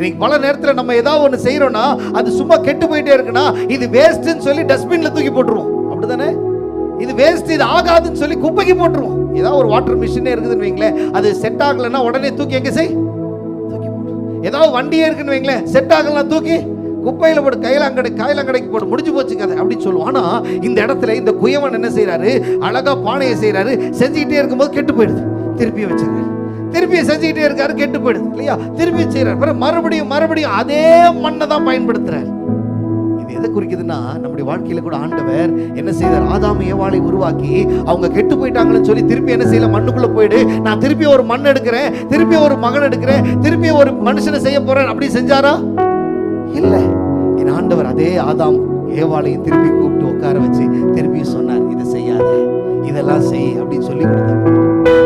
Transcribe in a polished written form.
இன்னைக்கு பல நேரத்தில் நம்ம ஏதாவது ஒன்று செய்யறோம்னா அது சும்மா கெட்டு போயிட்டே இருக்குன்னா இது வேஸ்ட்னு சொல்லி டஸ்ட்பின்ல தூக்கி போட்டுருவோம். அப்படிதானே? இது வேஸ்ட், இது ஆகாதுன்னு சொல்லி குப்பைக்கு போட்டுருவோம். ஏதாவது ஒரு வாட்டர் மிஷினே இருக்குதுன்னு வைங்களேன், அது செட் ஆகலைன்னா உடனே தூக்கி எங்க தூக்கி போட்டுரும். ஏதாவது வண்டியே இருக்குன்னு வைங்களேன், செட் ஆகலாம் தூக்கி குப்பையில போட்டு கையிலங்கடைக்கு போட்டு முடிஞ்சு போச்சு கதை அப்படின்னு சொல்லுவோம். ஆனா இந்த இடத்துல இந்த குயவன் என்ன செய்யறாரு, அழகா பானையை செய்யறாரு, செஞ்சுக்கிட்டே இருக்கும்போது கெட்டு போயிடுது, திருப்பி வச்சிருக்காரு, திருப்பி செஞ்சுக்கிட்டே இருக்காரு, கெட்டு போயிடுது இல்லையா, திருப்பி செய்யறாரு, மறுபடியும் அதே மண்ணை தான் பயன்படுத்துறாரு. இது எதை குறிக்குதுன்னா, நம்முடைய வாழ்க்கையில கூட ஆண்டவர் என்ன செய்தார், ஆதாம் ஏவாளை உருவாக்கி அவங்க கெட்டு போயிட்டாங்கன்னு சொல்லி திருப்பி என்ன செய்யல, மண்ணுக்குள்ள போயிடு, நான் திருப்பி ஒரு மண் எடுக்கிறேன், திருப்பி ஒரு மகன் எடுக்கிறேன், திருப்பி ஒரு மனுஷனை செய்ய போறேன் அப்படி செஞ்சாரா? இல்ல. என் ஆண்டவர் அதே ஆதாம் ஏவாளையும் திருப்பி கூப்பிட்டு உட்கார வச்சு திருப்பி சொன்னார், இதை செய்யாத, இதெல்லாம் செய் அப்படின்னு சொல்லி கொடுத்தார்.